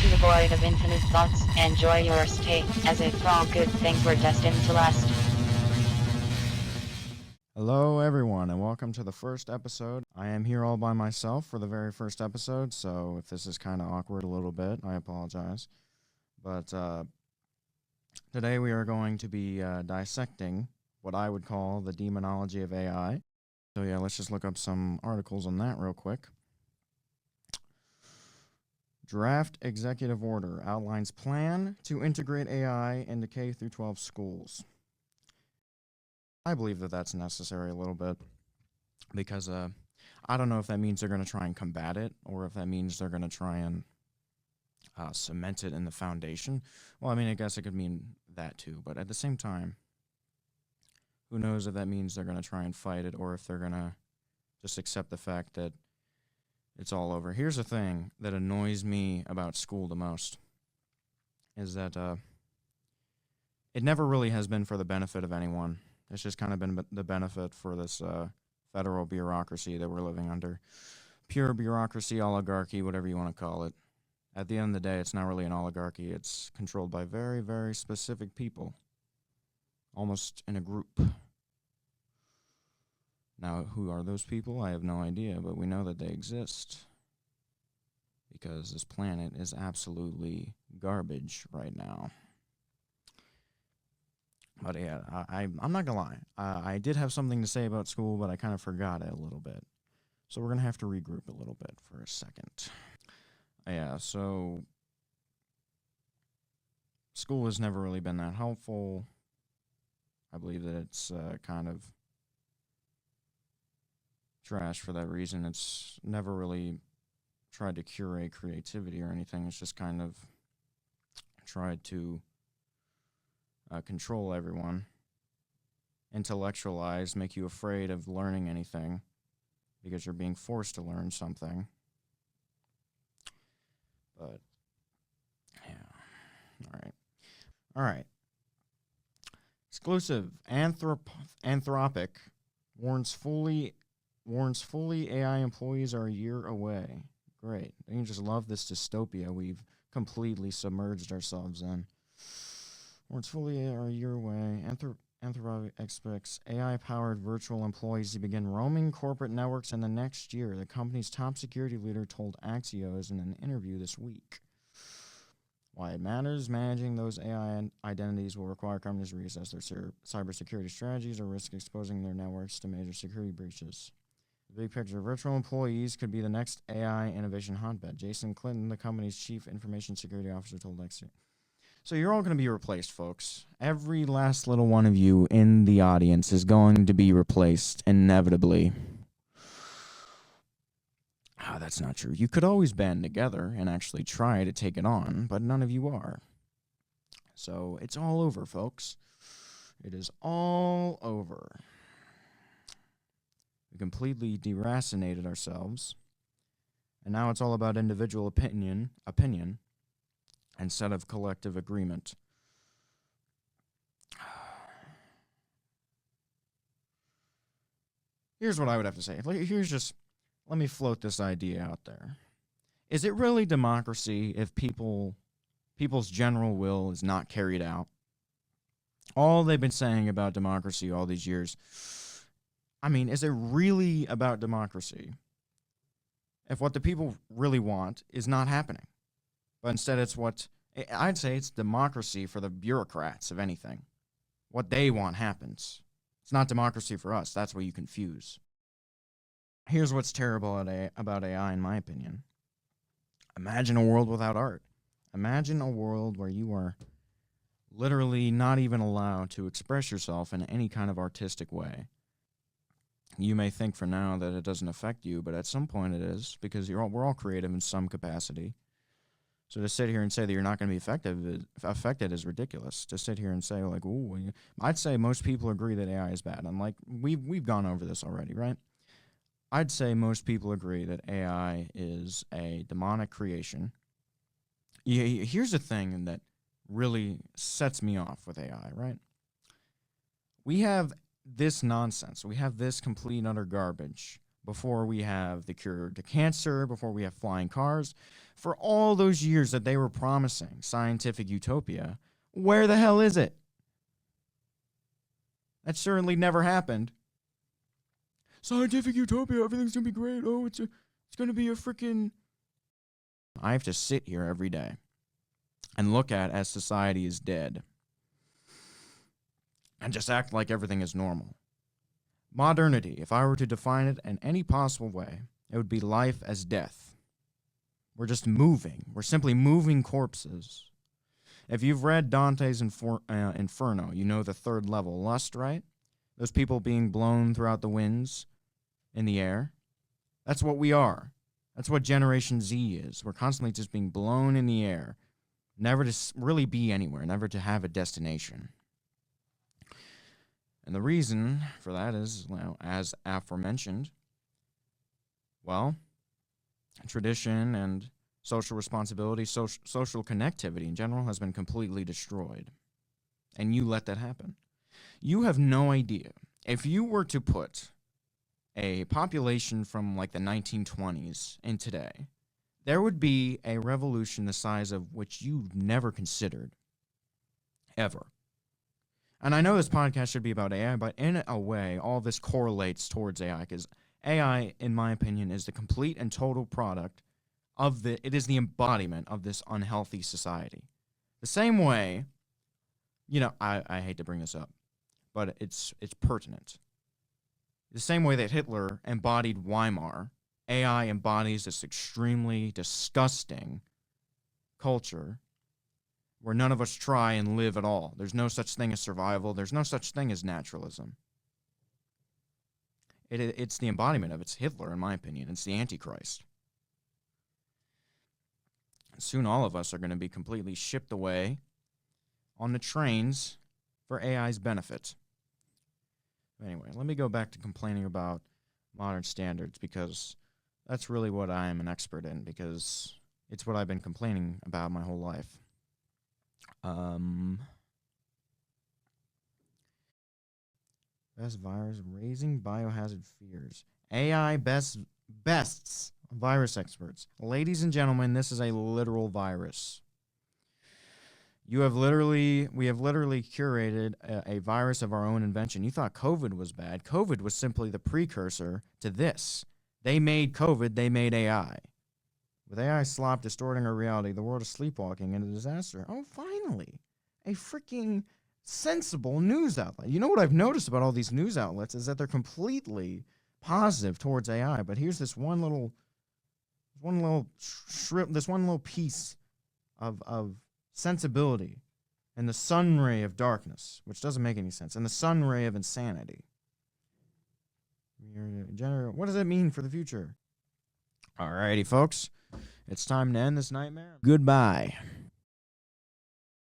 to the void of infinite thoughts. Enjoy your stay, as if all good things were destined to last. Hello, everyone, and welcome to the first episode. I am here all by myself for the very first episode, so if this is kind of awkward a little bit, I apologize. But today we are going to be dissecting what I would call the demonology of AI. So, yeah, let's just look up some articles on that real quick. Draft Executive Order outlines plan to integrate AI into K through 12 schools. I believe that that's necessary a little bit because I don't know if that means they're going to try and combat it or if that means they're going to try and cement it in the foundation. Well, I mean, I guess it could mean that too, but at the same time, who knows if that means they're going to try and fight it or if they're going to just accept the fact that it's all over. Here's the thing that annoys me about school the most is that it never really has been for the benefit of anyone. It's just kind of been the benefit for this federal bureaucracy that we're living under. Pure bureaucracy, oligarchy, whatever you want to call it. At the end of the day, it's not really an oligarchy. It's controlled by very, very specific people, almost in a group. Now, who are those people? I have no idea, but we know that they exist because this planet is absolutely garbage right now. But yeah, I'm not gonna lie. I did have something to say about school, but I kind of forgot it a little bit. So we're gonna have to regroup a little bit for a second. Yeah, so school has never really been that helpful. I believe that it's kind of trash for that reason. It's never really tried to curate creativity or anything. It's just kind of tried to control everyone, intellectualize, make you afraid of learning anything because you're being forced to learn something. But, yeah. All right. Exclusive. Anthropic warns fully AI employees are a year away. Great. Don't you just love this dystopia we've completely submerged ourselves in? Warns fully are a year away. Anthropic expects AI-powered virtual employees to begin roaming corporate networks in the next year, the company's top security leader told Axios in an interview this week. Why it matters, managing those AI identities will require companies to reassess their cybersecurity strategies or risk exposing their networks to major security breaches. The big picture, virtual employees could be the next AI innovation hotbed. Jason Clinton, the company's chief information security officer, told Axios. So you're all going to be replaced, folks. Every last little one of you in the audience is going to be replaced, inevitably. That's not true. You could always band together and actually try to take it on, but none of you are. So it's all over, folks. It is all over. We completely deracinated ourselves, and now it's all about individual opinion instead of collective agreement. Here's what I would have to say. Let me float this idea out there. Is it really democracy if people's general will is not carried out? All they've been saying about democracy all these years. I mean, is it really about democracy if what the people really want is not happening? But instead I'd say it's democracy for the bureaucrats, if anything. What they want happens. It's not democracy for us. That's what you confuse. Here's what's terrible about AI, in my opinion. Imagine a world without art. Imagine a world where you are literally not even allowed to express yourself in any kind of artistic way. You may think for now that it doesn't affect you, but at some point it is, because we're all creative in some capacity. So to sit here and say that you're not going to be affected is ridiculous. To sit here and say, like, ooh, I'd say most people agree that AI is bad. And, like, we've gone over this already, right? I'd say most people agree that AI is a demonic creation. Here's the thing that really sets me off with AI, right? We have this nonsense. We have this complete and utter garbage before we have the cure to cancer, before we have flying cars, for all those years that they were promising scientific utopia, where the hell is it? That certainly never happened. Scientific utopia, everything's gonna be great. Oh, it's gonna be a freaking. I have to sit here every day and look at as society is dead and just act like everything is normal. Modernity, if I were to define it in any possible way, it would be life as death. We're just moving. We're simply moving corpses. If you've read Dante's Inferno, you know the third level, lust, right? Those people being blown throughout the winds in the air. That's what we are. That's what Generation Z is. We're constantly just being blown in the air, never to really be anywhere, never to have a destination. And the reason for that is, well, as aforementioned, well, tradition and social responsibility, social connectivity in general has been completely destroyed. And you let that happen. You have no idea. If you were to put a population from like the 1920s in today, there would be a revolution the size of which you've never considered. Ever. And I know this podcast should be about AI, but in a way, all this correlates towards AI, because AI, in my opinion, is the complete and total product of it is the embodiment of this unhealthy society. The same way, I hate to bring this up, but it's pertinent. The same way that Hitler embodied Weimar, AI embodies this extremely disgusting culture where none of us try and live at all. There's no such thing as survival. There's no such thing as naturalism. It's the embodiment of it's Hitler, in my opinion. It's the Antichrist. Soon all of us are going to be completely shipped away on the trains for AI's benefit. Anyway, let me go back to complaining about modern standards, because that's really what I am an expert in, because it's what I've been complaining about my whole life. Best virus, raising biohazard fears. AI bests virus experts. Ladies and gentlemen, this is a literal virus. We have literally curated a virus of our own invention. You thought COVID was bad. COVID was simply the precursor to this. They made COVID, they made AI. With AI slop distorting our reality, the world is sleepwalking in a disaster. Oh, finally, a freaking sensible news outlet. You know what I've noticed about all these news outlets is that they're completely positive towards AI, but here's this one little piece of sensibility and the sun ray of darkness, which doesn't make any sense, and the sun ray of insanity. What does that mean for the future? Alrighty, folks. It's time to end this nightmare. Goodbye.